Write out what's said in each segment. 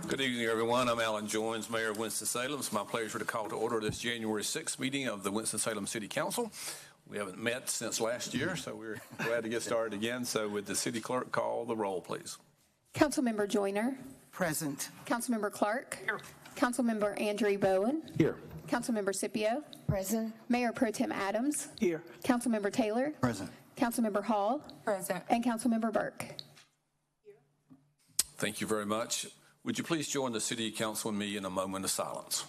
Good evening, everyone. I'm Alan Joines, Mayor of Winston-Salem. It's my pleasure to call to order this January 6th meeting of the Winston-Salem City Council. We haven't met since last year, so we're glad to get started again. So would the city clerk call the roll, please? Councilmember Joyner. Present. Councilmember Clark. Here. Councilmember Andrew Bowen. Here. Councilmember Scipio. Present. Mayor Pro Tem Adams. Here. Councilmember Taylor. Present. Councilmember Hall. Present. And Councilmember Burke. Thank you very much. Would you please join the City Council and me in a moment of silence?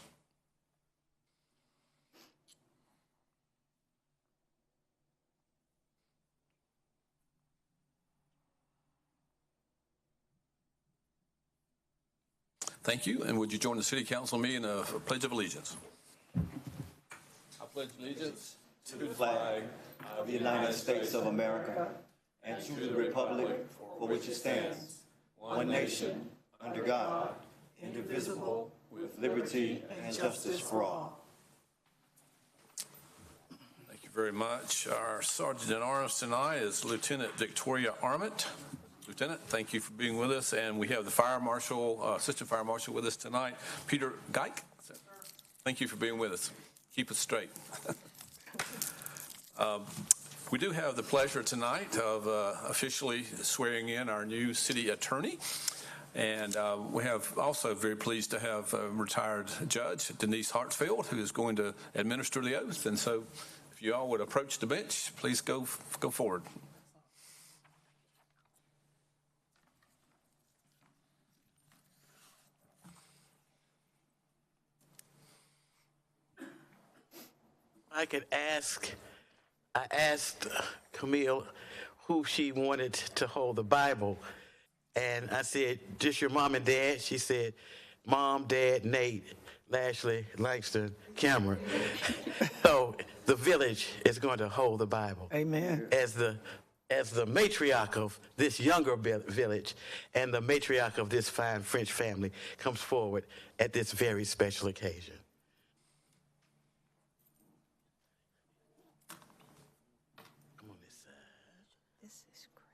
Thank you. And would you join the City Council and me in a Pledge of Allegiance? I pledge allegiance to the flag of the United States of America and to the republic for which it stands, one nation, under God, indivisible, with liberty and justice for all. Thank you very much. Our Sergeant at Arms tonight is Lieutenant Victoria Arment. Lieutenant, thank you for being with us. And we have the Fire Marshal, Assistant Fire Marshal with us tonight, Peter Geik. Thank you for being with us. Keep us straight. We do have the pleasure tonight of officially swearing in our new city attorney. And we have also very pleased to have a retired judge, Denise Hartsfield, who is going to administer the oath. And so if you all would approach the bench, please go forward. I asked Camille who she wanted to hold the Bible. And I said, just your mom and dad? She said, Mom, Dad, Nate, Lashley, Langston, Cameron. So the village is going to hold the Bible. Amen. As the matriarch of this younger village and the matriarch of this fine French family comes forward at this very special occasion. Come on this side. This is great.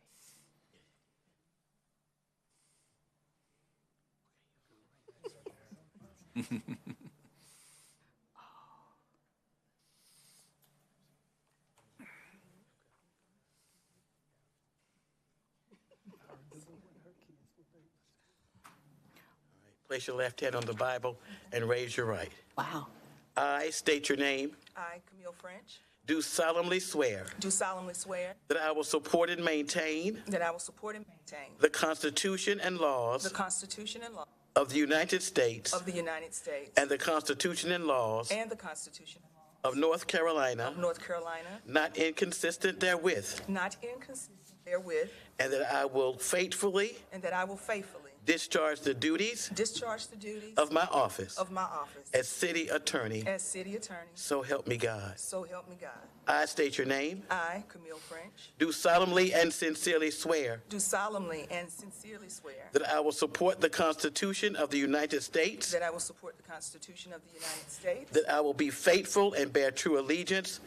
Place your left hand on the Bible and raise your right. Wow. I state your name. I, Camille French, Do solemnly swear do solemnly swear that I will support and maintain that I will support and maintain the Constitution and laws the Constitution and laws of the United States of the United States and the Constitution and laws and the Constitution and laws of North Carolina, of North Carolina, not inconsistent therewith, not inconsistent therewith, and that I will faithfully and that I will faithfully discharge the duties discharge the duties of my office of my office as city attorney. as city attorney. So help me God. So help me God. I state your name. I, Camille French, Do solemnly and sincerely swear do solemnly and sincerely swear that I will support the Constitution of the United States, that I will support the Constitution of the United States, that I will be faithful and bear true allegiance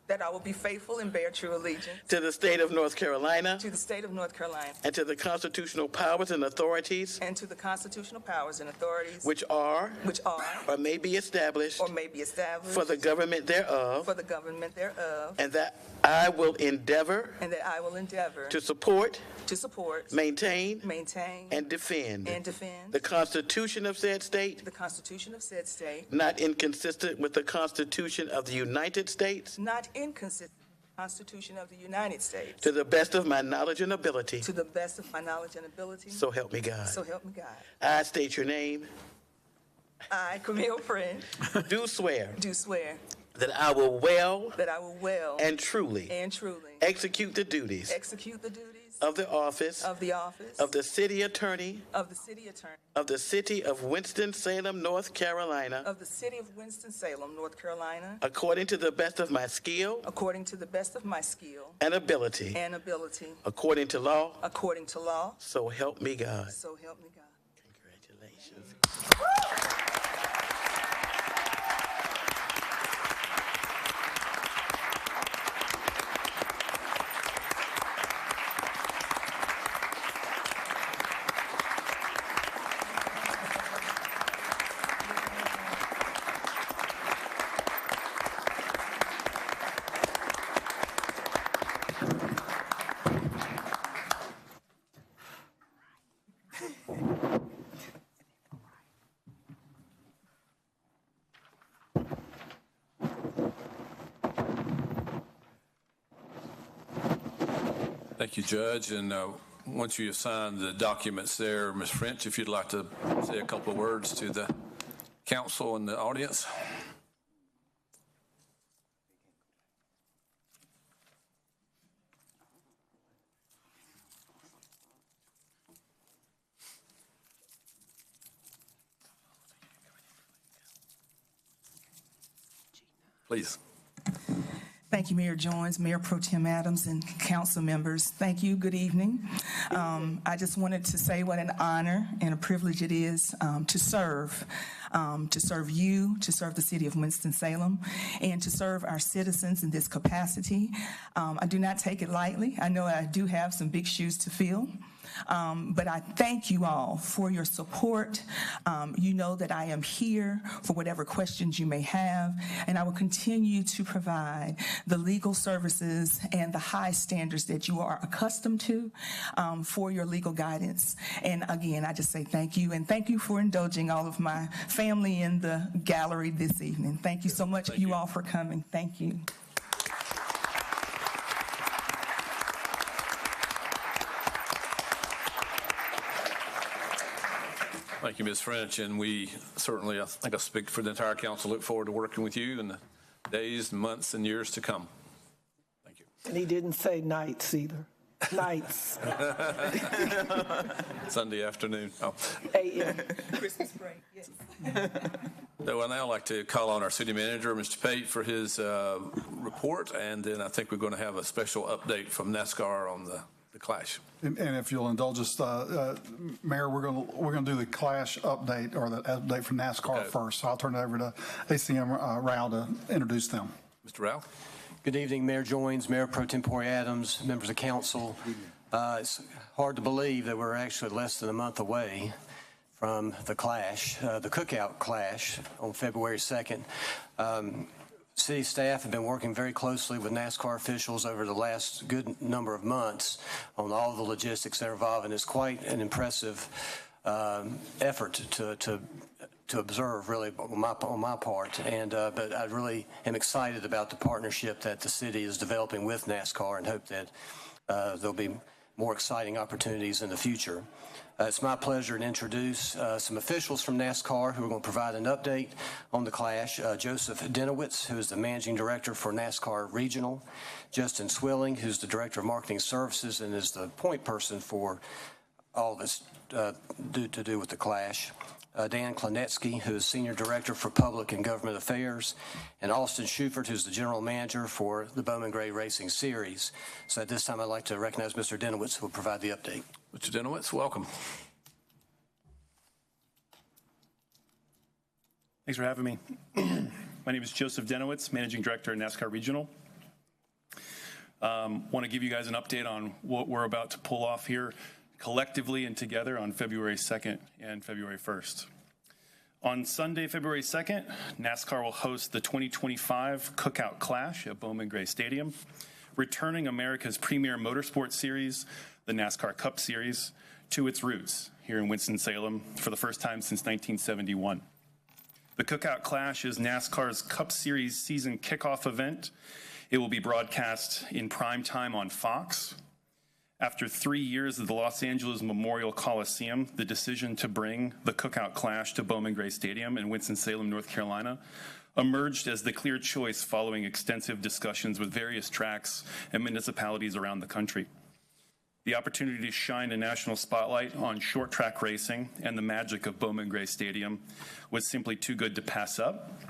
that I will be faithful and bear true allegiance to the state of North Carolina to the state of North Carolina and to the constitutional powers and authorities and to the constitutional powers and authorities which are or may be established or may be established for the government thereof, for the government thereof, and that I will endeavor and that I will endeavor to support, maintain, and and defend defend the Constitution of said state, the Constitution of said state, not inconsistent with the Constitution of the United States, not inconsistent with the Constitution of the United States, to the best of my knowledge and ability. to the best of my knowledge and ability. So help me God. So help me God. I state your name. I, Camille French, Do swear do swear that I will well that I will well and truly execute the duties execute the duties of the office of the office of the city attorney of the city attorney of the city of Winston-Salem, North Carolina, of the city of Winston-Salem, North Carolina, according to the best of my skill according to the best of my skill and ability, according to law. So help me God. So help me God. Congratulations. Thank you, Judge. And once you assign the documents there, Ms. French, if you'd like to say a couple of words to the council and the audience. Please. Thank you, Mayor Jones, Mayor Pro Tem Adams, and council members. Thank you. Good evening. I just wanted to say what an honor and a privilege it is to serve you, to serve the city of Winston-Salem, and to serve our citizens in this capacity. I do not take it lightly. I know I do have some big shoes to fill. But I thank you all for your support. You know that I am here for whatever questions you may have, and I will continue to provide the legal services and the high standards that you are accustomed to for your legal guidance. And again, I just say thank you, and thank you for indulging all of my family in the gallery this evening. Thank you so much, Thank you all for coming. Thank you. Thank you, Ms. French, and we certainly, I think I speak for the entire council, look forward to working with you in the days, months, and years to come. Thank you. And he didn't say nights either. Nights. Sunday afternoon. Oh. A.M. Christmas break, yes. So I'd now like to call on our city manager, Mr. Pate, for his report, and then I think we're going to have a special update from NASCAR on the clash. And if you'll indulge us, Mayor, we're going to do the clash update, or the update from NASCAR first. So I'll turn it over to ACM Rao to introduce them. Mr. Rao. Good evening, Mayor Joins, Mayor Pro Tempore Adams, members of council. It's hard to believe that we're actually less than a month away from the clash, the cookout clash on February 2nd. City staff have been working very closely with NASCAR officials over the last good number of months on all the logistics that are involved, and it's quite an impressive effort to observe, really, on my part. And but I really am excited about the partnership that the city is developing with NASCAR, and hope that there'll be more exciting opportunities in the future. It's my pleasure to introduce some officials from NASCAR who are going to provide an update on the clash. Joseph Denowitz, who is the Managing Director for NASCAR Regional. Justin Swilling, who's the Director of Marketing Services and is the point person for all this to do with the clash. Dan Klanetsky, who is Senior Director for Public and Government Affairs, and Austin Schufert, who's the General Manager for the Bowman Gray Racing Series. So at this time, I'd like to recognize Mr. Denowitz, who will provide the update. Mr. Denowitz, welcome. Thanks for having me. My name is Joseph Denowitz, Managing Director at NASCAR Regional. Want to give you guys an update on what we're about to pull off here collectively and together on February 2nd and February 1st. On Sunday, February 2nd, NASCAR will host the 2025 Cookout Clash at Bowman Gray Stadium, returning America's premier motorsport series, the NASCAR Cup Series, to its roots here in Winston-Salem for the first time since 1971. The Cookout Clash is NASCAR's Cup Series season kickoff event. It will be broadcast in prime time on Fox. After 3 years at the Los Angeles Memorial Coliseum, the decision to bring the Cookout Clash to Bowman Gray Stadium in Winston-Salem, North Carolina, emerged as the clear choice following extensive discussions with various tracks and municipalities around the country. The opportunity to shine a national spotlight on short track racing and the magic of Bowman Gray Stadium was simply too good to pass up.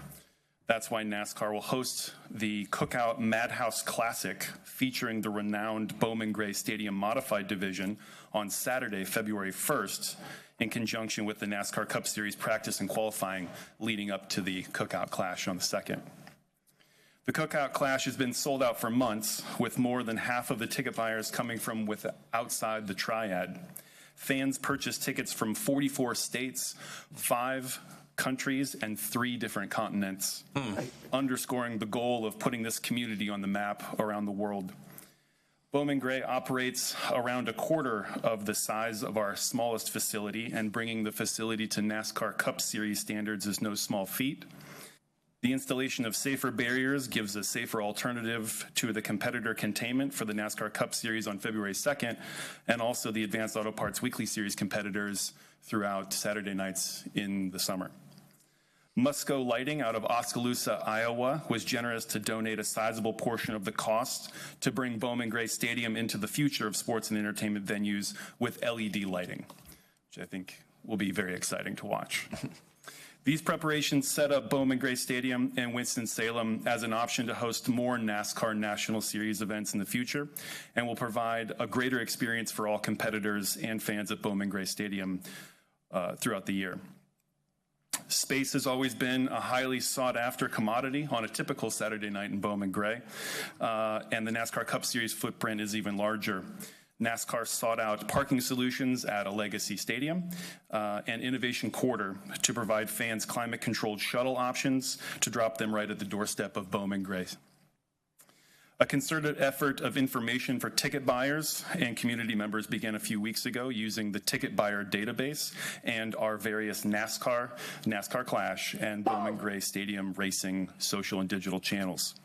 That's why NASCAR will host the Cookout Madhouse Classic featuring the renowned Bowman Gray Stadium Modified Division on Saturday, February 1st, in conjunction with the NASCAR Cup Series practice and qualifying leading up to the Cookout Clash on the 2nd. The Cookout Clash has been sold out for months, with more than half of the ticket buyers coming from outside the triad. Fans purchased tickets from 44 states, 5 countries, and 3 different continents, underscoring the goal of putting this community on the map around the world. Bowman Gray operates around a quarter of the size of our smallest facility, and bringing the facility to NASCAR Cup Series standards is no small feat. The installation of safer barriers gives a safer alternative to the competitor containment for the NASCAR Cup Series on February 2nd, and also the Advanced Auto Parts Weekly Series competitors throughout Saturday nights in the summer. Musco Lighting out of Oskaloosa, Iowa, was generous to donate a sizable portion of the cost to bring Bowman Gray Stadium into the future of sports and entertainment venues with LED lighting, which I think will be very exciting to watch. These preparations set up Bowman Gray Stadium and Winston-Salem as an option to host more NASCAR National Series events in the future, and will provide a greater experience for all competitors and fans at Bowman Gray Stadium throughout the year. Space has always been a highly sought-after commodity on a typical Saturday night in Bowman Gray, and the NASCAR Cup Series footprint is even larger. NASCAR sought out parking solutions at a legacy stadium and Innovation Quarter to provide fans climate-controlled shuttle options to drop them right at the doorstep of Bowman Gray. A concerted effort of information for ticket buyers and community members began a few weeks ago using the ticket buyer database and our various NASCAR Clash, and Bowman Gray Stadium racing social and digital channels.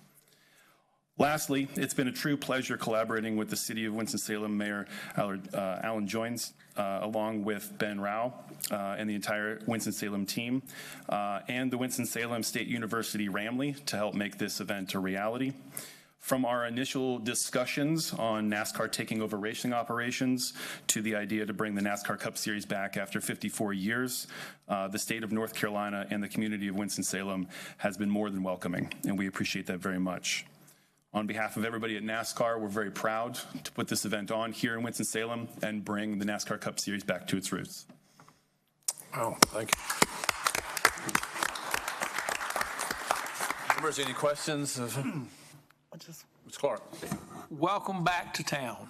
Lastly, it's been a true pleasure collaborating with the City of Winston-Salem Mayor Alan Joines, along with Ben Rao and the entire Winston-Salem team, and the Winston-Salem State University Ramley to help make this event a reality. From our initial discussions on NASCAR taking over racing operations to the idea to bring the NASCAR Cup Series back after 54 years, the state of North Carolina and the community of Winston-Salem has been more than welcoming, and we appreciate that very much. On behalf of everybody at NASCAR, we're very proud to put this event on here in Winston-Salem and bring the NASCAR Cup Series back to its roots. Oh, thank you. Members, any questions? Mr. Clark. Welcome back to town.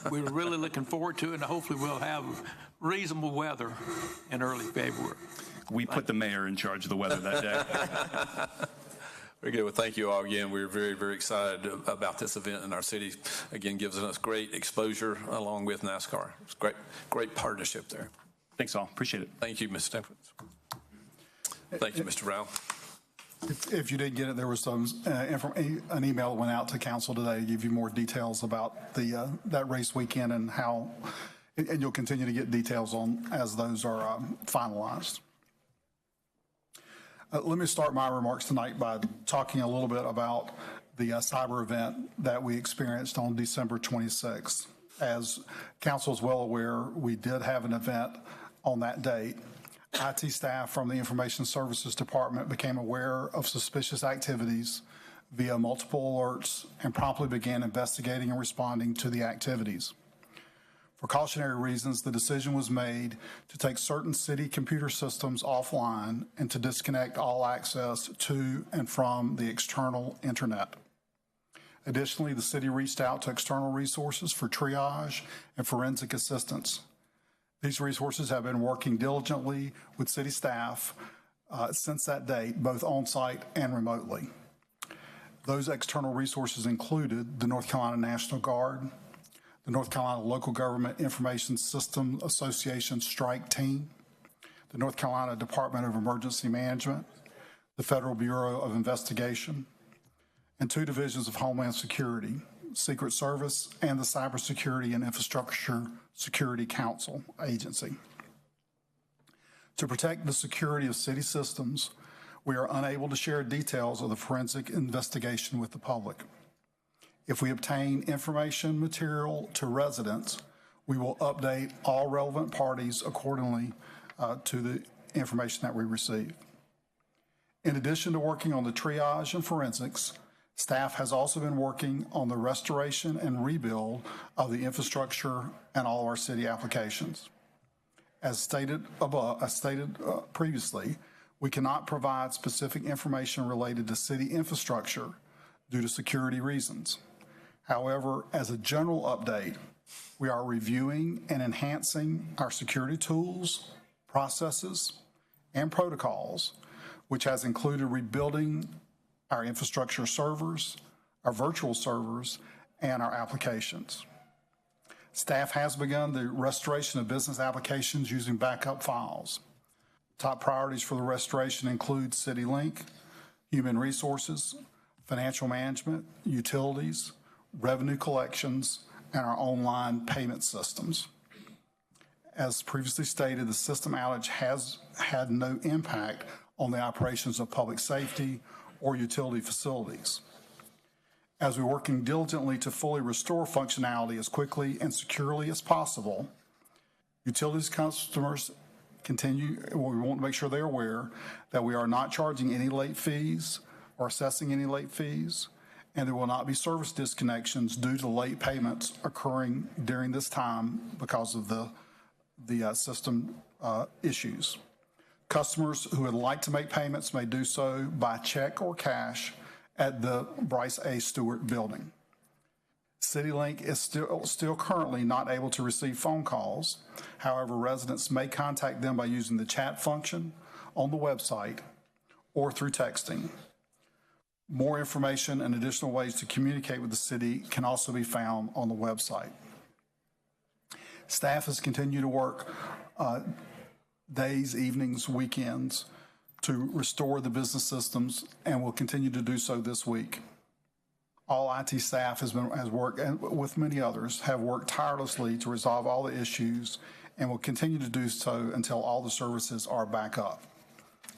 We're really looking forward to it, and hopefully we'll have reasonable weather in early February. We put the mayor in charge of the weather that day. Very good. Well, thank you all again. We're very, very excited about this event in our city. Again, gives us great exposure along with NASCAR. It's great partnership there. Thanks all. Appreciate it. Thank you, Mr. Temperance. Thank you, Mr. Brown. If you didn't get it, there was an email that went out to council today to give you more details about that race weekend and how, and you'll continue to get details on as those are finalized. Let me start my remarks tonight by talking a little bit about the cyber event that we experienced on December 26th. As council is well aware, we did have an event on that date. IT staff from the Information Services Department became aware of suspicious activities via multiple alerts and promptly began investigating and responding to the activities. For cautionary reasons, the decision was made to take certain city computer systems offline and to disconnect all access to and from the external internet. Additionally, the city reached out to external resources for triage and forensic assistance. These resources have been working diligently with city staff since that date, both on-site and remotely. Those external resources included the North Carolina National Guard, the North Carolina Local Government Information System Association Strike Team, the North Carolina Department of Emergency Management, the Federal Bureau of Investigation, and 2 divisions of Homeland Security, Secret Service, and the Cybersecurity and Infrastructure Security Council agency. To protect the security of city systems, we are unable to share details of the forensic investigation with the public. If we obtain information material to residents, we will update all relevant parties accordingly to the information that we receive. In addition to working on the triage and forensics, staff has also been working on the restoration and rebuild of the infrastructure and all our city applications. As stated previously, we cannot provide specific information related to city infrastructure due to security reasons. However, as a general update, we are reviewing and enhancing our security tools, processes, and protocols, which has included rebuilding our infrastructure servers, our virtual servers, and our applications. Staff has begun the restoration of business applications using backup files. Top priorities for the restoration include CityLink, human resources, financial management, utilities, revenue collections, and our online payment systems. As previously stated, the system outage has had no impact on the operations of public safety or utility facilities. As we're working diligently to fully restore functionality as quickly and securely as possible, utilities customers we want to make sure they're aware that we are not charging any late fees or assessing any late fees, and there will not be service disconnections due to late payments occurring during this time because of the system issues. Customers who would like to make payments may do so by check or cash at the Bryce A. Stewart building. CityLink is still currently not able to receive phone calls. However, residents may contact them by using the chat function on the website or through texting. More information and additional ways to communicate with the city can also be found on the website. Staff has continued to work days, evenings, weekends to restore the business systems and will continue to do so this week. All IT staff has worked, and with many others, have worked tirelessly to resolve all the issues and will continue to do so until all the services are back up.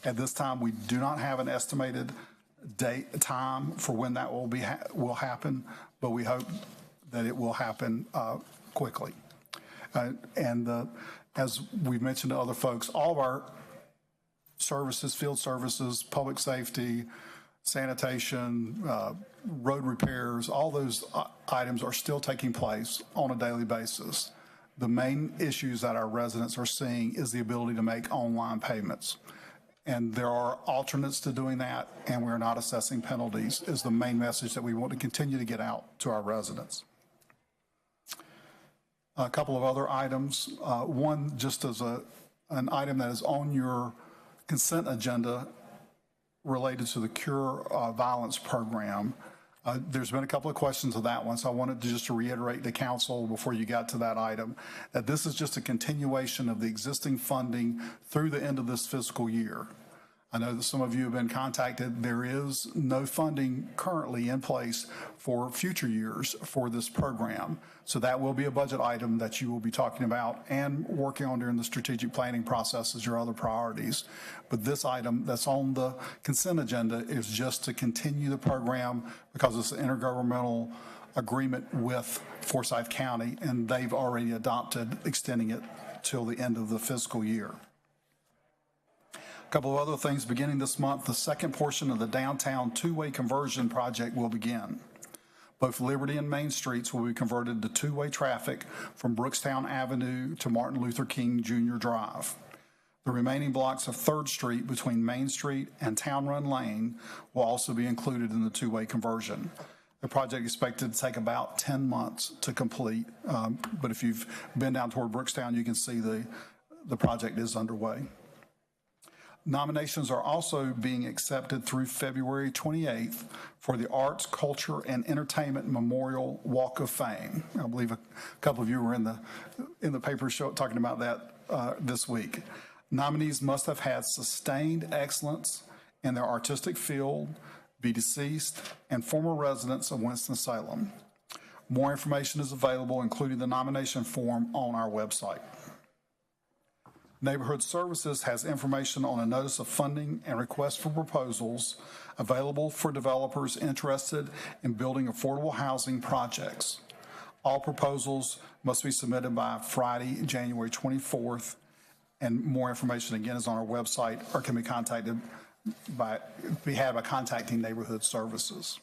At this time, we do not have an estimated time for when that will happen, but we hope that it will happen quickly. As we've mentioned to other folks, all of our services, field services, public safety, sanitation, road repairs, all those items are still taking place on a daily basis. The main issues that our residents are seeing is the ability to make online payments. And there are alternates to doing that, and we're not assessing penalties, is the main message that we want to continue to get out to our residents. A couple of other items. One, just as an item that is on your consent agenda related to the Cure Violence Program. There's been a couple of questions of that one, so I wanted to just reiterate to council before you got to that item that this is just a continuation of the existing funding through the end of this fiscal year. I know that some of you have been contacted. There is no funding currently in place for future years for this program. So that will be a budget item that you will be talking about and working on during the strategic planning process as your other priorities. But this item that's on the consent agenda is just to continue the program because it's an intergovernmental agreement with Forsyth County, and they've already adopted extending it till the end of the fiscal year. A couple of other things. Beginning this month, the second portion of the downtown two-way conversion project will begin. Both Liberty and Main Streets will be converted to two-way traffic from Brookstown Avenue to Martin Luther King Jr. Drive. The remaining blocks of 3rd Street between Main Street and Town Run Lane will also be included in the two-way conversion. The project is expected to take about 10 months to complete, but if you've been down toward Brookstown, you can see the project is underway. Nominations are also being accepted through February 28th for the Arts, Culture, and Entertainment Memorial Walk of Fame. I believe a couple of you were in the paper show talking about that this week. Nominees must have had sustained excellence in their artistic field, be deceased, and former residents of Winston-Salem. More information is available, including the nomination form, on our website. Neighborhood Services has information on a notice of funding and request for proposals available for developers interested in building affordable housing projects. All proposals must be submitted by Friday, January 24th, and more information again is on our website or can be contacted by contacting Neighborhood Services.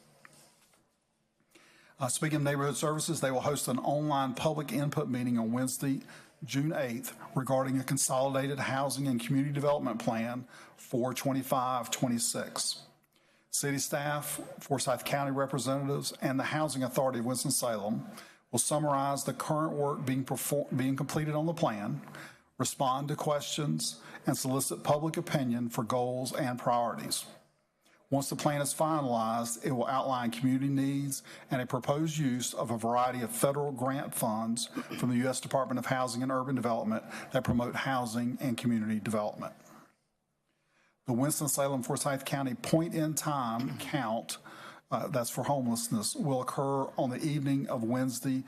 Speaking of Neighborhood Services, they will host an online public input meeting on Wednesday, June 8th, regarding a consolidated housing and community development plan for 25-26. City staff, Forsyth County representatives, and the Housing Authority of Winston-Salem will summarize the current work being completed on the plan, respond to questions, and solicit public opinion for goals and priorities. Once the plan is finalized, it will outline community needs and a proposed use of a variety of federal grant funds from the U.S. Department of Housing and Urban Development that promote housing and community development. The Winston-Salem Forsyth County point-in-time count, that's for homelessness, will occur on the evening of Wednesday,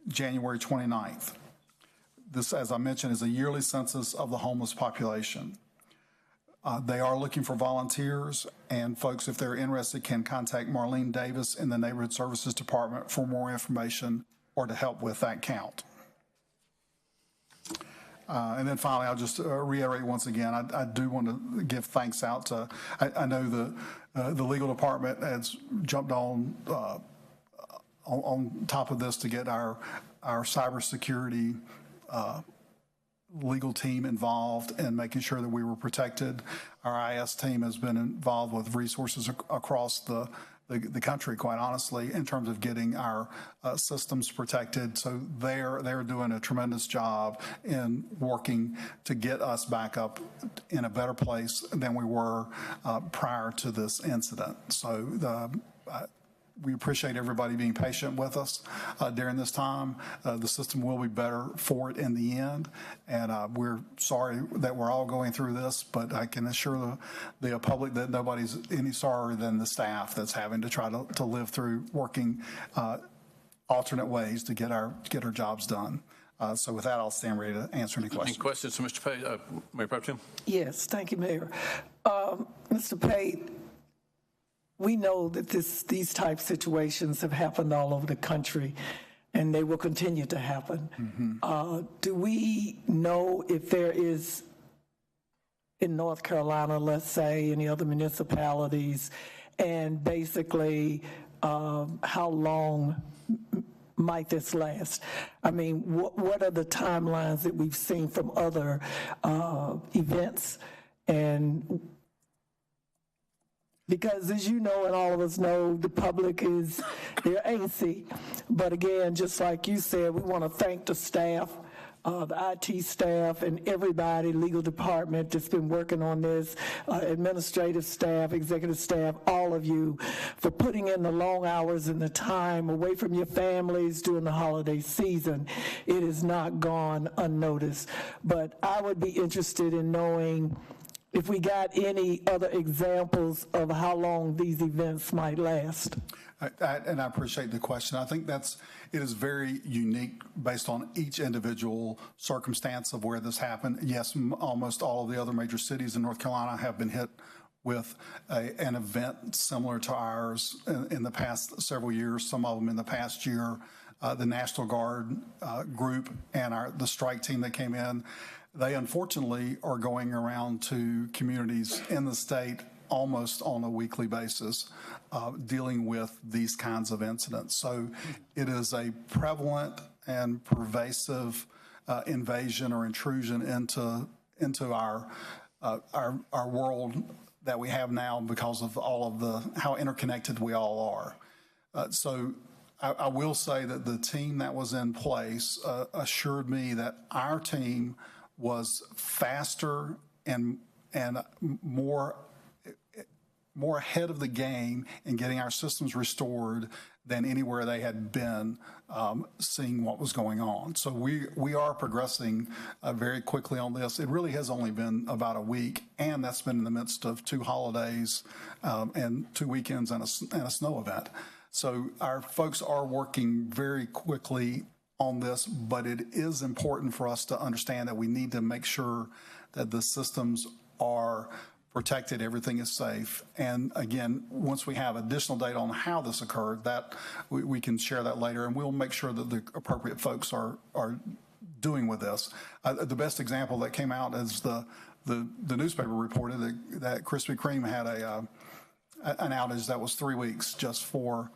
January 29th. This, as I mentioned, is a yearly census of the homeless population. They are looking for volunteers, and folks, if they're interested, can contact Marlene Davis in the Neighborhood Services Department for more information or to help with that count. And then finally, I'll just reiterate once again, I do want to give thanks out to, I know the legal department has jumped on top of this to get our cybersecurity legal team involved in making sure that we were protected. Our IS team has been involved with resources across the country, quite honestly, in terms of getting our systems protected. So they're doing a tremendous job in working to get us back up in a better place than we were prior to this incident. So we appreciate everybody being patient with us during this time. The system will be better for it in the end, and we're sorry that we're all going through this, but I can assure the public that nobody's any sorrier than the staff that's having to try to live through working alternate ways to get our jobs done. So with that, I'll stand ready to answer any questions. Any questions for Mr. Pate? Mayor Pro Tem? Yes, thank you, Mayor. Mr. Pate, we know that these type situations have happened all over the country, and they will continue to happen. Mm-hmm. Do we know if there is, in North Carolina, let's say, any other municipalities, and basically how long might this last? I mean, what are the timelines that we've seen from other events? And because, as you know, and all of us know, the public they're antsy. But again, just like you said, we want to thank the staff, the IT staff, and everybody, legal department that's been working on this, administrative staff, executive staff, all of you, for putting in the long hours and the time away from your families during the holiday season. It has not gone unnoticed. But I would be interested in knowing if we got any other examples of how long these events might last. And I appreciate the question. I think it is very unique based on each individual circumstance of where this happened. Yes, almost all of the other major cities in North Carolina have been hit with an event similar to ours in the past several years, some of them in the past year. The National Guard group and the strike team that came in, they unfortunately are going around to communities in the state almost on a weekly basis, dealing with these kinds of incidents. So it is a prevalent and pervasive invasion or intrusion into our world that we have now because of all of how interconnected we all are. So I will say that the team that was in place assured me that our team was faster and more ahead of the game in getting our systems restored than anywhere they had been seeing what was going on. So we are progressing very quickly on this. It really has only been about a week, and that's been in the midst of 2 holidays and 2 weekends and a snow event. So our folks are working very quickly on this, but it is important for us to understand that we need to make sure that the systems are protected, everything is safe. And again, once we have additional data on how this occurred, that we can share that later, and we'll make sure that the appropriate folks are doing with this. The best example that came out is the newspaper reported that Krispy Kreme had an outage that was 3 weeks just for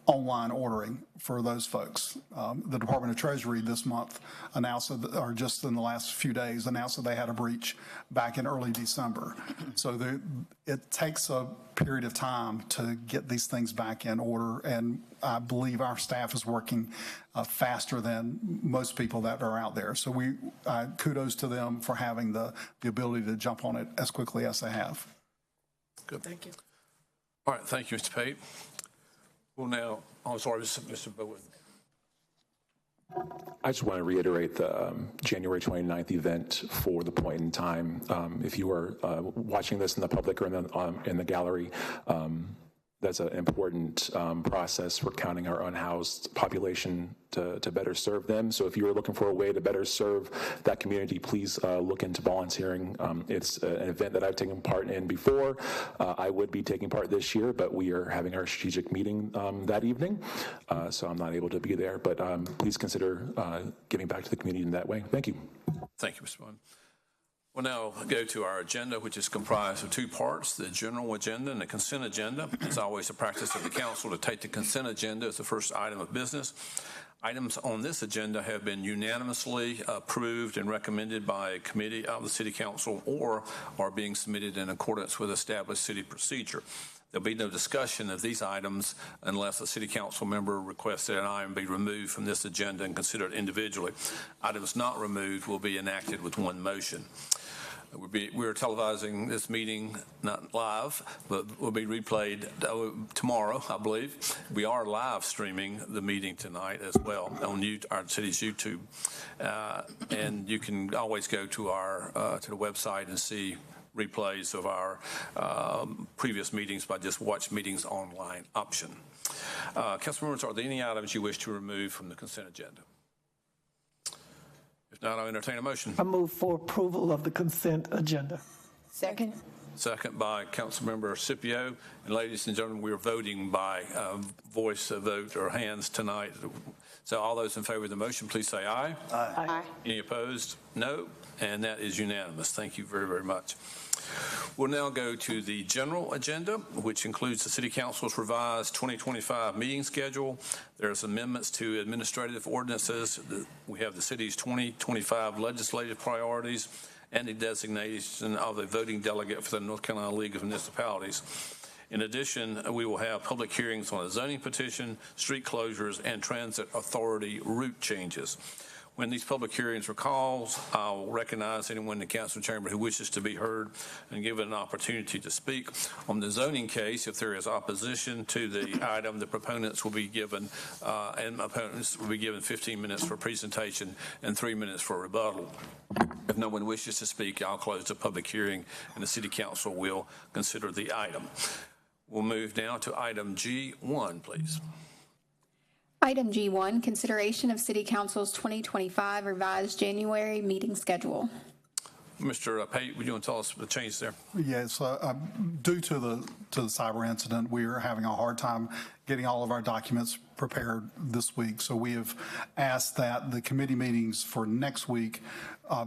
online ordering for those folks. The Department of Treasury this month announced, or just in the last few days, announced that they had a breach back in early December. So it takes a period of time to get these things back in order, and I believe our staff is working faster than most people that are out there. So kudos to them for having the ability to jump on it as quickly as they have. Good. Thank you. All right, thank you, Mr. Pate. Well, now, Mr. Bowen. I just want to reiterate the January 29th event for the point in time. If you are watching this in the public or in the gallery, that's an important process for counting our unhoused population to better serve them. So if you are looking for a way to better serve that community, please look into volunteering. It's an event that I've taken part in before. I would be taking part this year, but we are having our strategic meeting that evening, so I'm not able to be there. But please consider giving back to the community in that way. Thank you. Thank you, Mr. Bowen. We'll now go to our agenda, which is comprised of two parts, the general agenda and the consent agenda. It's always the practice of the council to take the consent agenda as the first item of business. Items on this agenda have been unanimously approved and recommended by a committee of the City Council or are being submitted in accordance with established city procedure. There'll be no discussion of these items unless a City Council member requests that an item be removed from this agenda and considered individually. Items not removed will be enacted with one motion. We're televising this meeting, not live, but will be replayed tomorrow, I believe. We are live streaming the meeting tonight as well on our city's YouTube. And you can always go to to the website and see replays of our previous meetings by just watch meetings online option. Council members, are there any items you wish to remove from the consent agenda? If not, I'll entertain a motion. I move for approval of the consent agenda. Second. Second by Councilmember Scipio. And ladies and gentlemen, we are voting by voice vote or hands tonight. So all those in favor of the motion, please say aye. Aye. Aye. Any opposed? No. And that is unanimous. Thank you very, very much. We'll now go to the general agenda, which includes the City Council's revised 2025 meeting schedule. There's amendments to administrative ordinances. We have the city's 2025 legislative priorities and the designation of a voting delegate for the North Carolina League of Municipalities. In addition, we will have public hearings on a zoning petition, street closures, and transit authority route changes. When these public hearings are called, I'll recognize anyone in the council chamber who wishes to be heard and give it an opportunity to speak. On the zoning case, if there is opposition to the item, the proponents will be given, 15 minutes for presentation and 3 minutes for rebuttal. If no one wishes to speak, I'll close the public hearing and the city council will consider the item. We'll move now to item G1, please. Item G1, consideration of City Council's 2025 revised January meeting schedule. Mr. Pate, would you want to tell us the change there? Yes, due to the cyber incident, we are having a hard time getting all of our documents prepared this week. So we have asked that the committee meetings for next week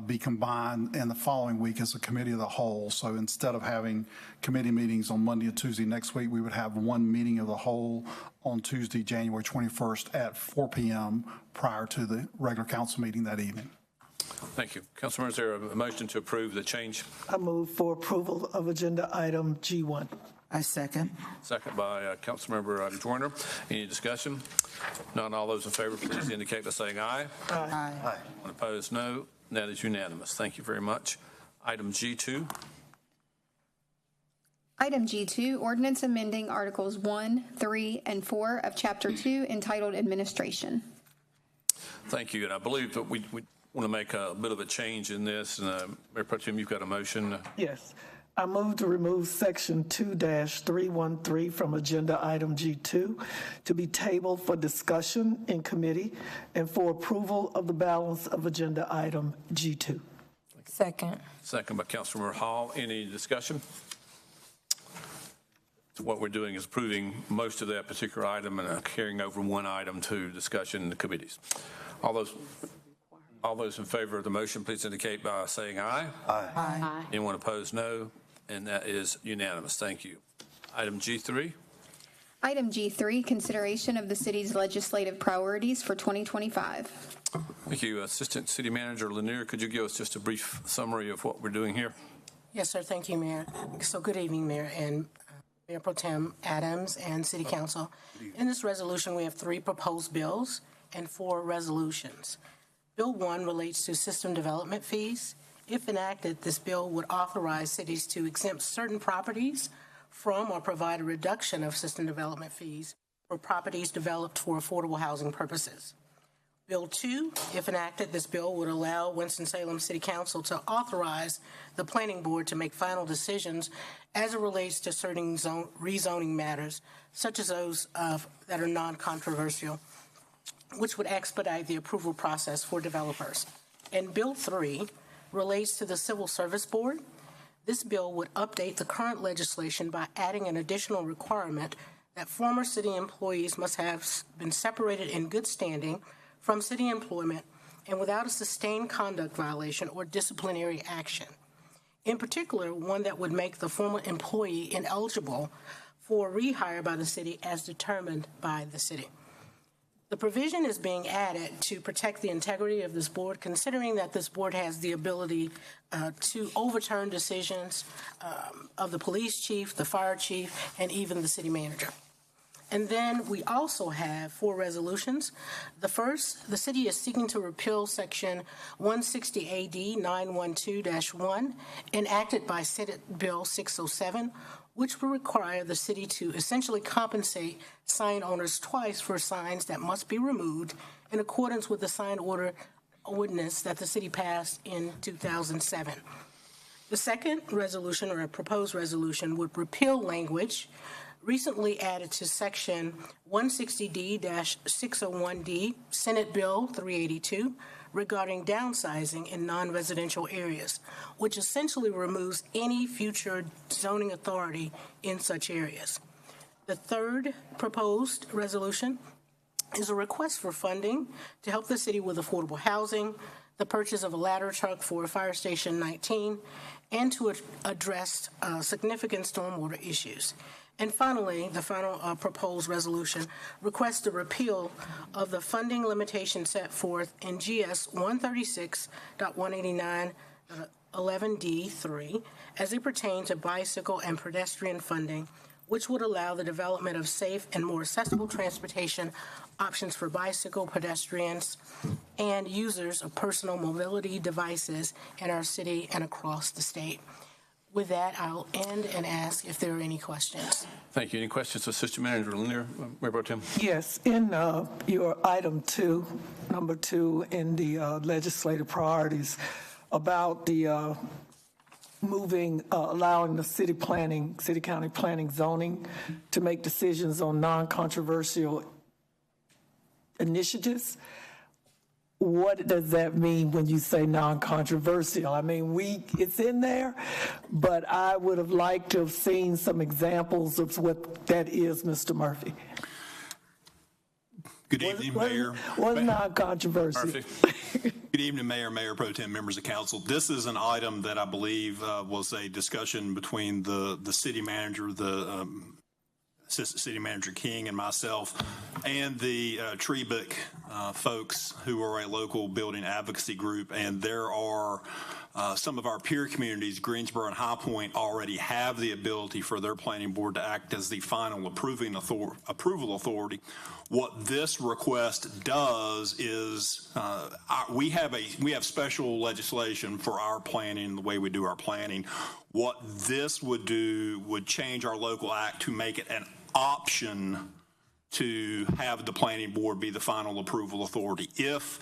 be combined in the following week as a committee of the whole. So instead of having committee meetings on Monday and Tuesday next week, we would have one meeting of the whole on Tuesday, January 21st at 4 p.m. prior to the regular council meeting that evening. Thank you. Councilmember, is there a motion to approve the change? I move for approval of agenda item G1. I second. Second by Councilmember Joyner. Any discussion? Not all those in favor, please indicate by saying aye. Aye. Aye. One opposed, no. That is unanimous. Thank you very much. Item G2. Item G2, ordinance amending Articles 1, 3, and 4 of Chapter 2 entitled Administration. Thank you. And I believe that we want to make a bit of a change in this. And Mayor Pro Tem, you've got a motion. Yes. I move to remove section 2-313 from agenda item G2 to be tabled for discussion in committee and for approval of the balance of agenda item G2. Second. Second by Councilmember Hall. Any discussion? So what we're doing is approving most of that particular item and carrying over one item to discussion in the committees. All those in favor of the motion, please indicate by saying aye. Aye. Aye. Anyone opposed, no. And that is unanimous. Thank you. Item G3. Item G3, consideration of the city's legislative priorities for 2025. Thank you. Assistant City Manager Lanier, could you give us just a brief summary of what we're doing here? Yes, sir. Thank you, Mayor. So good evening, Mayor and Mayor Pro Tem Adams and City Council. In this resolution, we have 3 proposed bills and 4 resolutions. Bill 1 relates to system development fees. If enacted, this bill would authorize cities to exempt certain properties from or provide a reduction of system development fees for properties developed for affordable housing purposes. Bill 2, if enacted, this bill would allow Winston-Salem City Council to authorize the planning board to make final decisions as it relates to certain rezoning matters, such as those that are non-controversial, which would expedite the approval process for developers. And Bill 3 relates to the Civil Service Board. This bill would update the current legislation by adding an additional requirement that former city employees must have been separated in good standing from city employment and without a sustained conduct violation or disciplinary action. In particular, one that would make the former employee ineligible for rehire by the city as determined by the city. The provision is being added to protect the integrity of this board, considering that this board has the ability to overturn decisions of the police chief, the fire chief, and even the city manager. And then we also have 4 resolutions. The first, the city is seeking to repeal Section 160 AD 912-1, enacted by Senate Bill 607, which will require the city to essentially compensate sign owners twice for signs that must be removed in accordance with the sign ordinance that the city passed in 2007. The second resolution, or a proposed resolution, would repeal language recently added to Section 160D-601D, Senate Bill 382, regarding downsizing in non-residential areas, which essentially removes any future zoning authority in such areas. The third proposed resolution is a request for funding to help the city with affordable housing, the purchase of a ladder truck for Fire Station 19, and to address significant stormwater issues. And finally, the final proposed resolution requests the repeal of the funding limitation set forth in GS 136.189.11D3 as it pertains to bicycle and pedestrian funding, which would allow the development of safe and more accessible transportation options for bicycle, pedestrians, and users of personal mobility devices in our city and across the state. With that, I'll end and ask if there are any questions. Thank you. Any questions, Assistant Manager Lanier? Mayor Pro Tem? Yes, in your item 2, number 2 in the legislative priorities about the allowing the city county planning zoning to make decisions on non-controversial initiatives. What does that mean when you say non-controversial? I mean, it's in there, but I would have liked to have seen some examples of what that is, Mr. Murphy. Good evening, Mayor. What's non-controversial? Good evening, Mayor, Mayor Pro Tem, members of council. This is an item that I believe was a discussion between the city manager, the Assistant City Manager King, and myself, and the Treebick folks who are a local building advocacy group. And there are some of our peer communities, Greensboro and High Point, already have the ability for their planning board to act as the final approval authority. What this request does is we have special legislation for our planning, the way we do our planning. What this would do would change our local act to make it an option to have the planning board be the final approval authority. If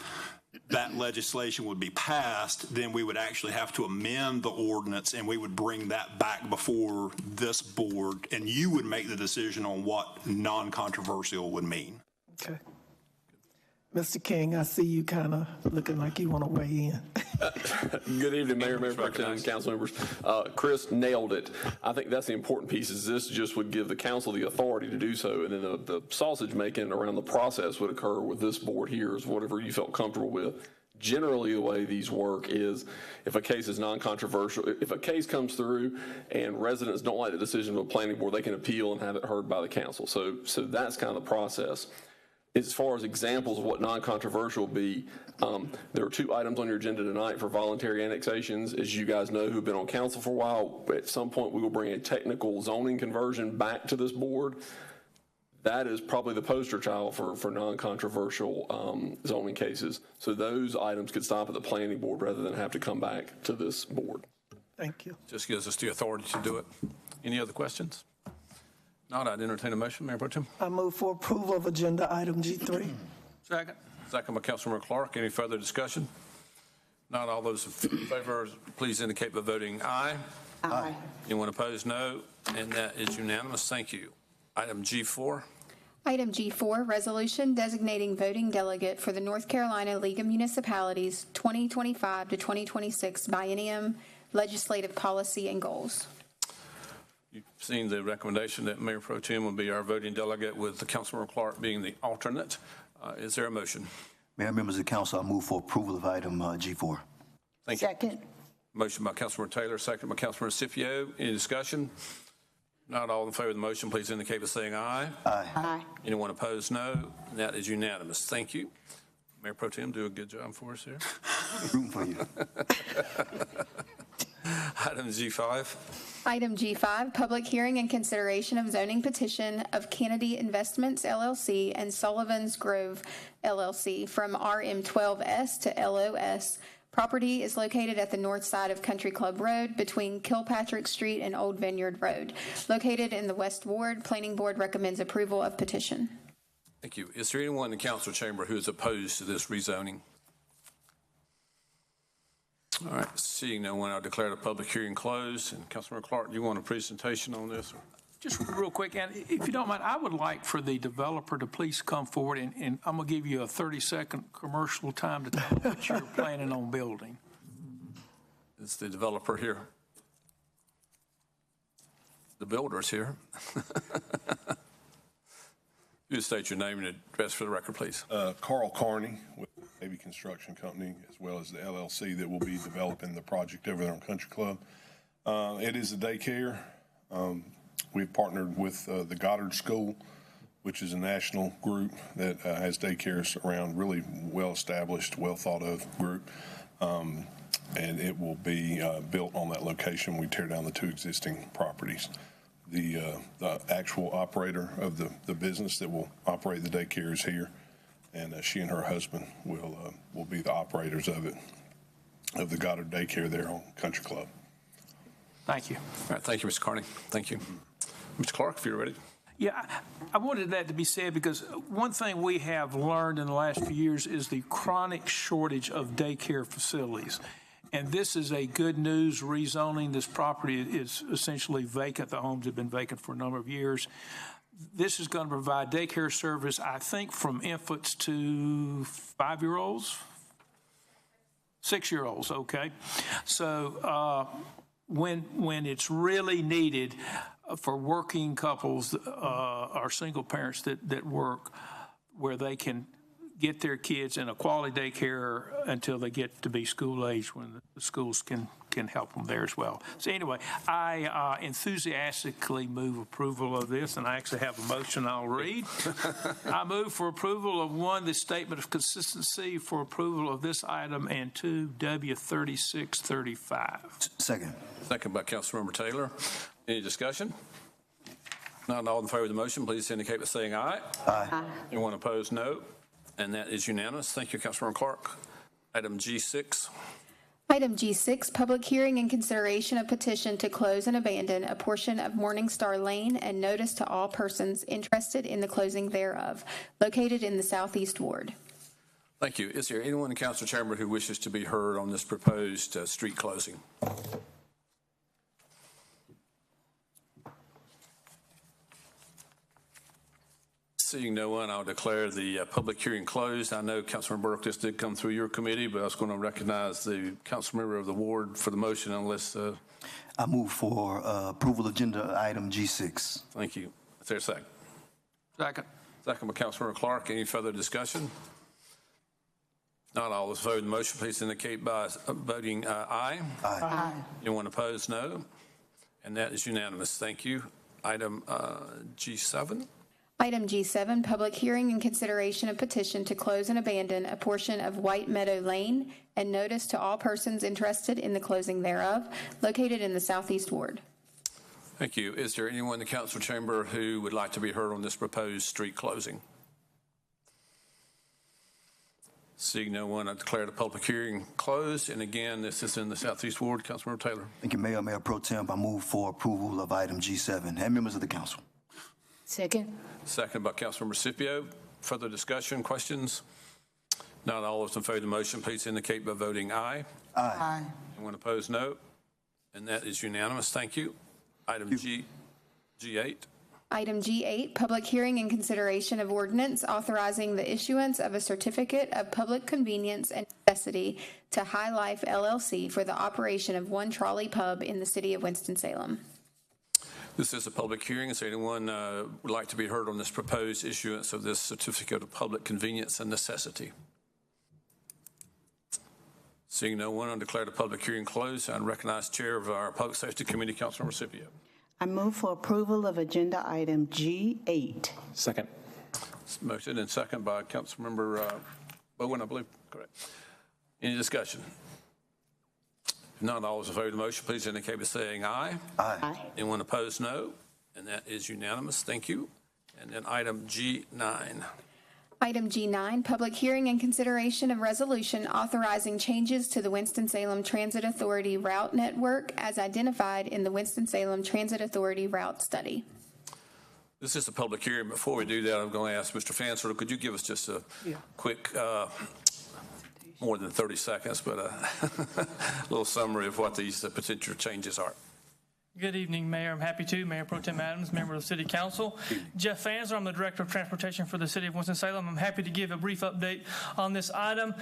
that legislation would be passed, then we would actually have to amend the ordinance, and we would bring that back before this board, and you would make the decision on what non-controversial would mean. Okay. Mr. King, I see you kind of looking like you want to weigh in. Good evening, Mayor, Mayor Pro Tem, and council members. Chris nailed it. I think that's the important piece, is this just would give the council the authority to do so, and then the sausage making around the process would occur with this board here, is whatever you felt comfortable with. Generally, the way these work is if a case is non-controversial, if a case comes through and residents don't like the decision of a planning board, they can appeal and have it heard by the council. So that's kind of the process. As far as examples of what non-controversial will be, there are 2 items on your agenda tonight for voluntary annexations. As you guys know who've been on council for a while, at some point we will bring a technical zoning conversion back to this board. That is probably the poster child for non-controversial zoning cases. So those items could stop at the planning board rather than have to come back to this board. Thank you. Just gives us the authority to do it. Any other questions? Not, I'd entertain a motion, Mayor Pro Tem. I move for approval of agenda item G3. Second. Second by Councilmember Clark. Any further discussion? Not all those in favor, please indicate by voting aye. Aye. Anyone opposed, no. And that is unanimous. Thank you. Item G4. Item G4, resolution designating voting delegate for the North Carolina League of Municipalities 2025 to 2026 biennium legislative policy and goals. You've seen the recommendation that Mayor Pro Tem will be our voting delegate, with the Councilmember Clark being the alternate. Is there a motion? Mayor, members of the council, I move for approval of item G4. Thank you. Second. Motion by Councilmember Taylor, second by Councilmember Scipio. Any discussion? Not all in favor of the motion, please indicate by saying aye. Aye. Aye. Anyone opposed, no. And that is unanimous. Thank you. Mayor Pro Tem, do a good job for us here. Rooting for you. Item G5. Item G5, public hearing and consideration of zoning petition of Kennedy Investments LLC and Sullivan's Grove LLC from RM12S to LOS. Property is located at the north side of Country Club Road between Kilpatrick Street and Old Vineyard Road. Located in the West Ward, Planning Board recommends approval of petition. Thank you. Is there anyone in the council chamber who is opposed to this rezoning? All right, seeing no one, I'll declare the public hearing closed. And Councilmember Clark, do you want a presentation on this? Just real quick, and if you don't mind, I would like for the developer to please come forward, and I'm going to give you a 30-second commercial time to tell me what you're planning on building. Is the developer here? The builder's here. You state your name and address for the record, please. Carl Carney with Navy Construction Company, as well as the LLC that will be developing the project over there on Country Club. It is a daycare. We've partnered with the Goddard School, which is a national group that has daycares around, really well-established, well-thought-of group. And it will be built on that location. We tear down the two existing properties. The actual operator of the business that will operate the daycare is here, and she and her husband will be the operators of it, of the Goddard Daycare there on Country Club. Thank you. All right, thank you, Mr. Carney. Thank you. Mr. Clark, if you're ready. Yeah, I wanted that to be said because one thing we have learned in the last few years is the chronic shortage of daycare facilities. And this is a good news rezoning. This property is essentially vacant. The homes have been vacant for a number of years. This is going to provide daycare service, I think, from infants to 5-year-olds, 6-year-olds, okay? So when it's really needed for working couples or single parents that work, where they can get their kids in a quality daycare until they get to be school age, when the schools can help them there as well. So anyway, I enthusiastically move approval of this, and I actually have a motion I'll read. I move for approval of 1, the statement of consistency for approval of this item, and 2, W3635. Second. Second by Councilmember Taylor. Any discussion? Not all in favor of the motion, please indicate by saying aye. Aye. Anyone opposed, no. And that is unanimous. Thank you, Councilmember Clark. Item G6. Item G6, public hearing and consideration of petition to close and abandon a portion of Morningstar Lane and notice to all persons interested in the closing thereof, located in the Southeast Ward. Thank you. Is there anyone in council chamber who wishes to be heard on this proposed street closing? Seeing no one, I'll declare the public hearing closed. I know Councilmember Burke, this did come through your committee, but I was going to recognize the council member of the ward for the motion unless... I move for approval of agenda item G6. Thank you. Is there a second? Second. Second by Councilmember Clark. Any further discussion? Not all those voting the motion, please indicate by voting aye. Aye. Aye. Anyone opposed, no. And that is unanimous. Thank you. Item G7. Item G7, public hearing and consideration of petition to close and abandon a portion of White Meadow Lane and notice to all persons interested in the closing thereof, located in the Southeast Ward. Thank you. Is there anyone in the council chamber who would like to be heard on this proposed street closing? Seeing no one, I declare the public hearing closed. And again, this is in the Southeast Ward. Councilmember Taylor. Thank you, Mayor. Mayor Pro Tem, I move for approval of item G7 and members of the council. Second. Second by Councilmember Scipio. Further discussion, questions? Not all those in favor of the motion, please indicate by voting aye. Aye. Anyone opposed, no. And that is unanimous. Thank you. Item G8. Item G8, public hearing and consideration of ordinance authorizing the issuance of a certificate of public convenience and necessity to High Life LLC for the operation of one Trolley pub in the city of Winston-Salem. This is a public hearing. Is anyone would like to be heard on this proposed issuance of this certificate of public convenience and necessity? Seeing no one, I declare the public hearing closed. I recognize Chair of our Public Safety Committee, Councilmember Scipio. I move for approval of agenda item G8. Second. Motion and second by Councilmember Bowen, I believe. Correct. Any discussion? If not, all those in favor of the motion, please indicate by saying aye. Aye. Anyone opposed, no. And that is unanimous. Thank you. And then item G9. Item G9, public hearing and consideration of resolution authorizing changes to the Winston-Salem Transit Authority route network as identified in the Winston-Salem Transit Authority route study. This is a public hearing. Before we do that, I'm going to ask Mr. Fansler, could you give us just a quick, more than 30 seconds, but a little summary of what these potential changes are? Good evening, Mayor. I'm happy to. Mayor Pro Tem Adams, member of the City Council. Jeff Fansler, I'm the Director of Transportation for the City of Winston-Salem. I'm happy to give a brief update on this item.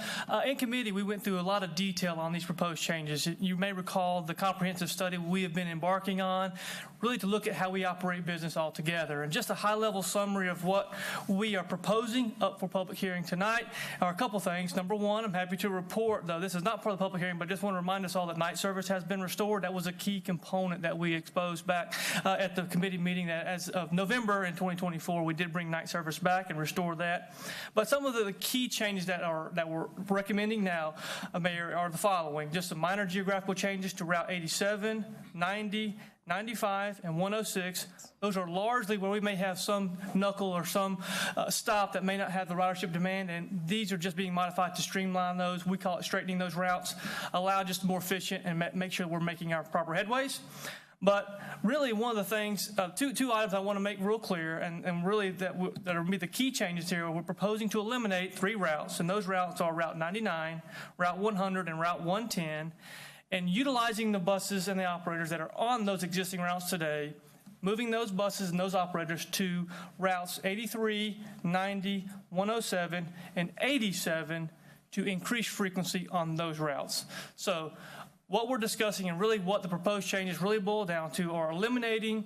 In committee, we went through a lot of detail on these proposed changes. You may recall the comprehensive study we have been embarking on, really to look at how we operate business altogether. And just a high-level summary of what we are proposing up for public hearing tonight are a couple things. Number one, I'm happy to report, though this is not part of the public hearing, but just want to remind us all that night service has been restored. That was a key component that we exposed back at the committee meeting that as of November in 2024, we did bring night service back and restore that. But some of the key changes that we're recommending now, Mayor, are the following. Just some minor geographical changes to Route 87, 90, 95, and 106. Those are largely where we may have some knuckle or some stop that may not have the ridership demand, and these are just being modified to streamline those. We call it straightening those routes, allow just more efficient and make sure we're making our proper headways. But really, one of the things, two items I want to make real clear, and really that will be the key changes here. We're proposing to eliminate 3 routes, and those routes are Route 99, Route 100, and Route 110. And utilizing the buses and the operators that are on those existing routes today, moving those buses and those operators to routes 83, 90, 107, and 87 to increase frequency on those routes. So what we're discussing and really what the proposed changes really boil down to are eliminating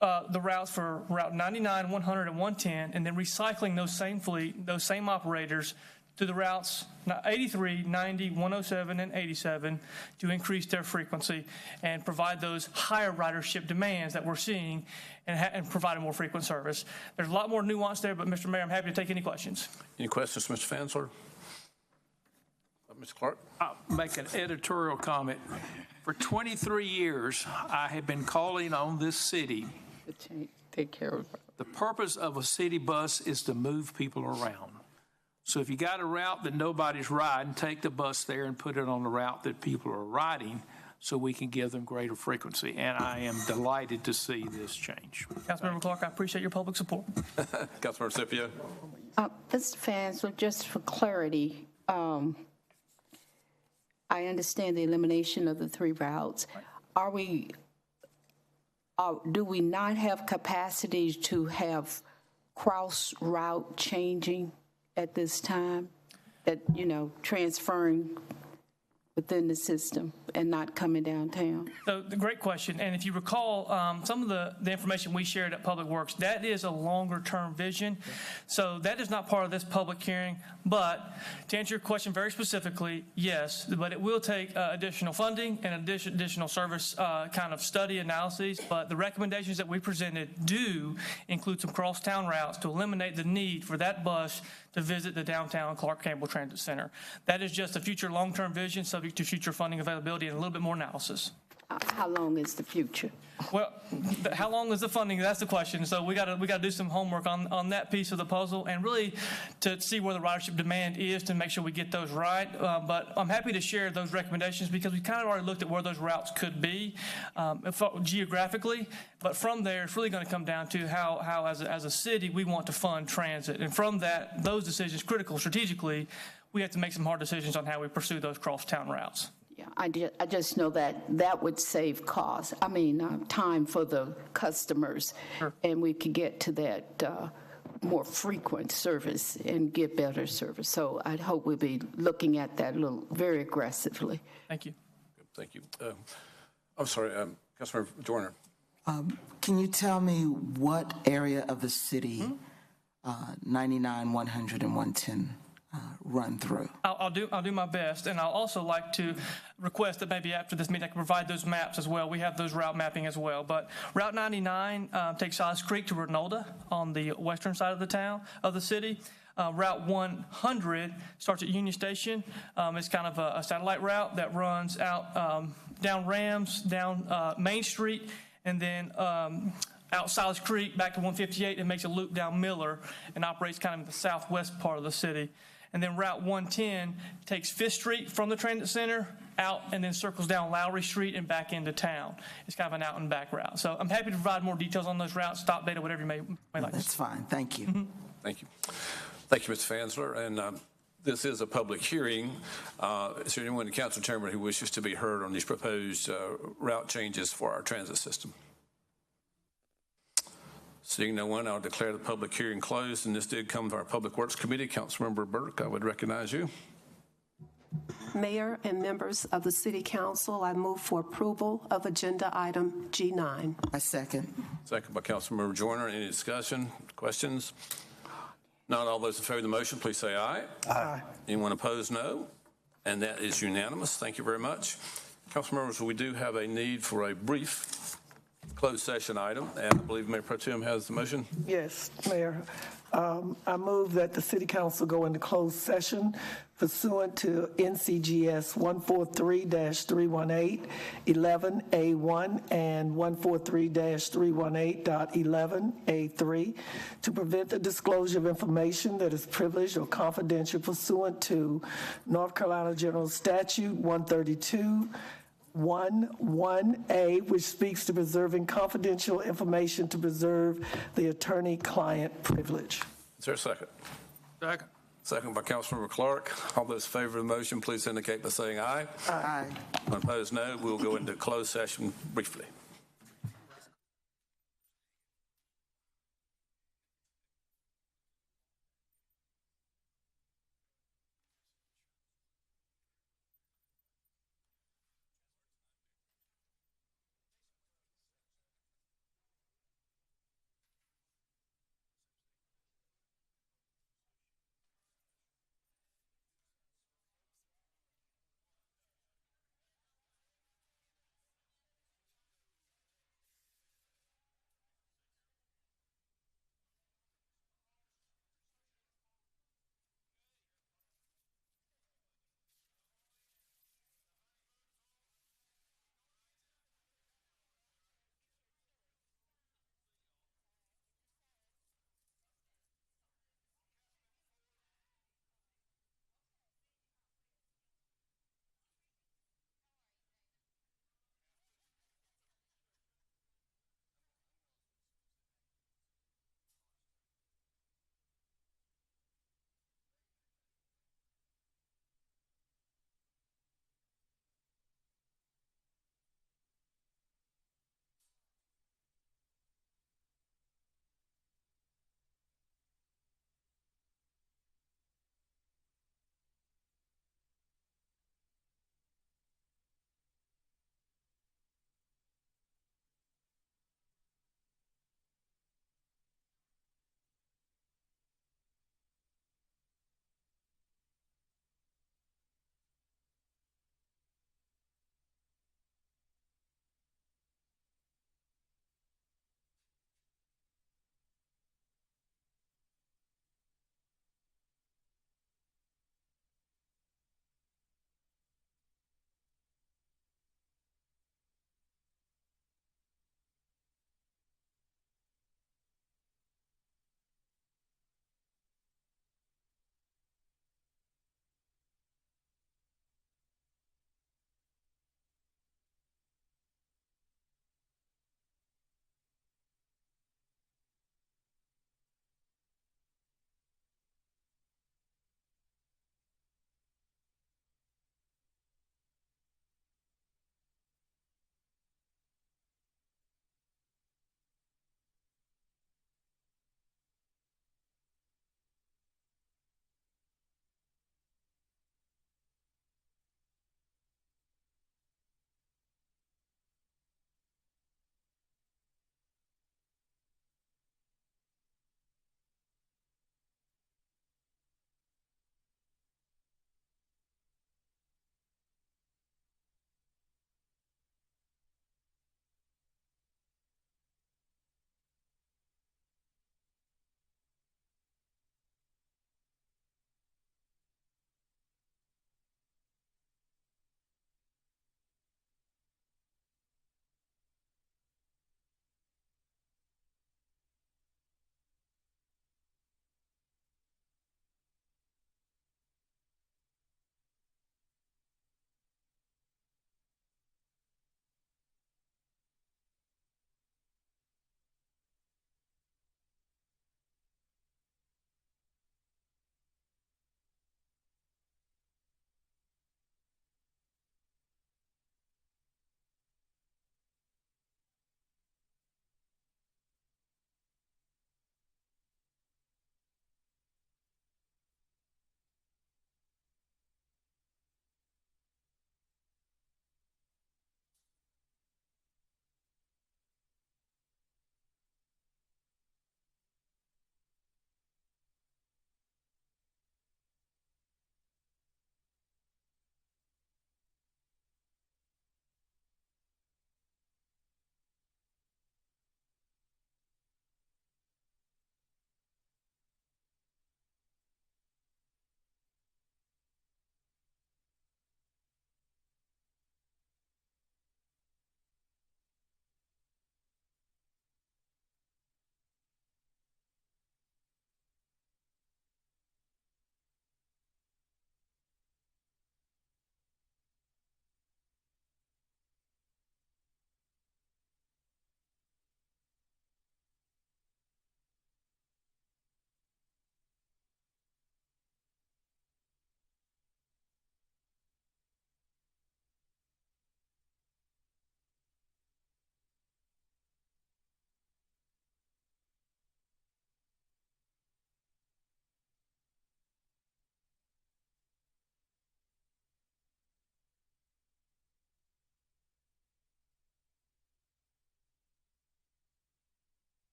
the routes for Route 99, 100, and 110, and then recycling those same fleet, those same operators to the routes 83, 90, 107, and 87 to increase their frequency and provide those higher ridership demands that we're seeing and provide a more frequent service. There's a lot more nuance there, but Mr. Mayor, I'm happy to take any questions. Any questions, Mr. Fansler? Mr. Clark? I'll make an editorial comment. For 23 years, I have been calling on this city. Take care of it. The purpose of a city bus is to move people around. So if you got a route that nobody's riding, take the bus there and put it on the route that people are riding so we can give them greater frequency. And I am delighted to see this change. Councilmember Clark, I appreciate your public support. Councilmember Scipio. Mr. Fansler, just for clarity, I understand the elimination of the 3 routes. Do we not have capacity to have cross route changing at this time, that, transferring within the system and not coming downtown? So, the great question. And if you recall, some of the information we shared at Public Works, that is a longer-term vision. So that is not part of this public hearing. But to answer your question very specifically, yes, but it will take additional funding and additional service kind of study analyses. But the recommendations that we presented do include some crosstown routes to eliminate the need for that bus to visit the downtown Clark Campbell Transit Center. That is just a future long-term vision subject to future funding availability and a little bit more analysis. How long is the future? Well, how long is the funding? That's the question. So we got to do some homework on that piece of the puzzle and really to see where the ridership demand is to make sure we get those right. But I'm happy to share those recommendations because we kind of already looked at where those routes could be geographically. But from there, it's really going to come down to how as a city, we want to fund transit. And from that, those decisions, critical strategically, we have to make some hard decisions on how we pursue those crosstown routes. Yeah, I just know that would save costs. I mean, time for the customers, and we could get to that more frequent service and get better service. So I hope we'll be looking at that very aggressively. Thank you. Thank you. I'm sorry, Councilmember Joyner. Can you tell me what area of the city 99, 100, and 110 run through? I'll do my best, and I'll also like to request that maybe after this meeting I can provide those maps as well. We have those route mapping as well. But Route 99 takes Silas Creek to Renolda on the western side of the city. Route 100 starts at Union Station. It's kind of a satellite route that runs out down Rams, down Main Street, and then out Silas Creek back to 158 and makes a loop down Miller and operates kind of in the southwest part of the city. And then Route 110 takes 5th Street from the transit center out and then circles down Lowry Street and back into town. It's kind of an out and back route. So I'm happy to provide more details on those routes, stop data, whatever you may like. That's fine. Thank you. Mm-hmm. Thank you. Thank you, Mr. Fansler. And this is a public hearing. Is there anyone in the council chamber who wishes to be heard on these proposed route changes for our transit system? Seeing no one, I'll declare the public hearing closed, and this did come to our Public Works Committee. Councilmember Burke, I would recognize you. Mayor and members of the City Council, I move for approval of agenda item G9. I second. Second by Councilmember Joyner. Any discussion, questions? Not all those in favor of the motion, please say aye. Aye. Anyone opposed, no. And that is unanimous. Thank you very much. Council members, we do have a need for a brief closed session item, and I believe Mayor Pro Tem has the motion. Yes, Mayor. I move that the City Council go into closed session pursuant to NCGS 143-318, 11A1, and 143-318.11A3 to prevent the disclosure of information that is privileged or confidential pursuant to North Carolina General Statute 132.1.1A, which speaks to preserving confidential information to preserve the attorney-client privilege. Is there a second? Second. Second by Councilmember Clark. All those in favor of the motion, please indicate by saying aye. Aye. Opposed, no. We'll go into closed session briefly.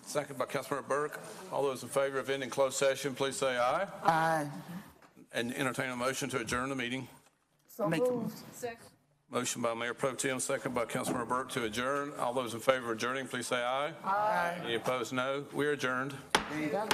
Second by Councilmember Burke. All those in favor of ending closed session, please say aye. Aye. And entertain a motion to adjourn the meeting. Make a Motion by Mayor Pro Tem, second by Councilmember Burke to adjourn. All those in favor of adjourning, please say aye. Aye. Any opposed, no. We are adjourned. There you go.